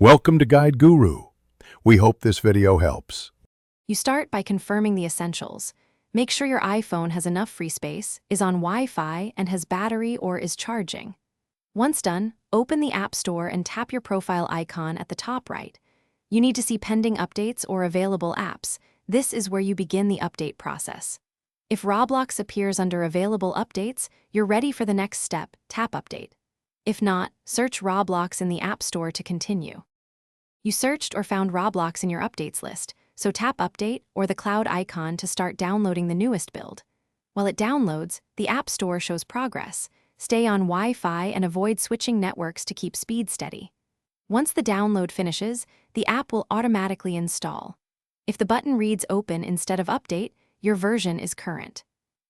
Welcome to Guide Guru. We hope this video helps. You start by confirming the essentials. Make sure your iPhone has enough free space, is on Wi-Fi, and has battery or is charging. Once done, open the App Store and tap your profile icon at the top right. You need to see pending updates or available apps. This is where you begin the update process. If Roblox appears under available updates, you're ready for the next step, tap Update. If not, search Roblox in the App Store to continue. You searched or found Roblox in your updates list, so tap Update or the cloud icon to start downloading the newest build. While it downloads, the App Store shows progress. Stay on Wi-Fi and avoid switching networks to keep speed steady. Once the download finishes, the app will automatically install. If the button reads Open instead of Update, your version is current.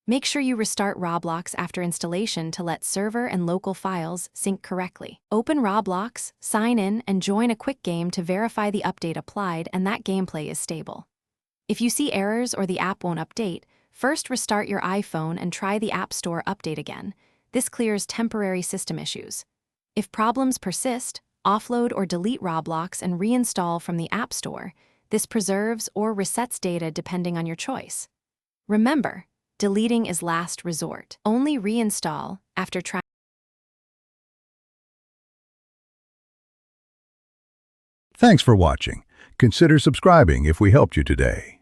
Make sure you restart Roblox after installation to let server and local files sync correctly. Open Roblox, sign in, and join a quick game to verify the update applied and that gameplay is stable. If you see errors or the app won't update, first restart your iPhone and try the App Store update again. This clears temporary system issues. If problems persist, offload or delete Roblox and reinstall from the App Store. This preserves or resets data depending on your choice. Remember, deleting is last resort. Only reinstall after trying. Thanks for watching. Consider subscribing if we helped you today.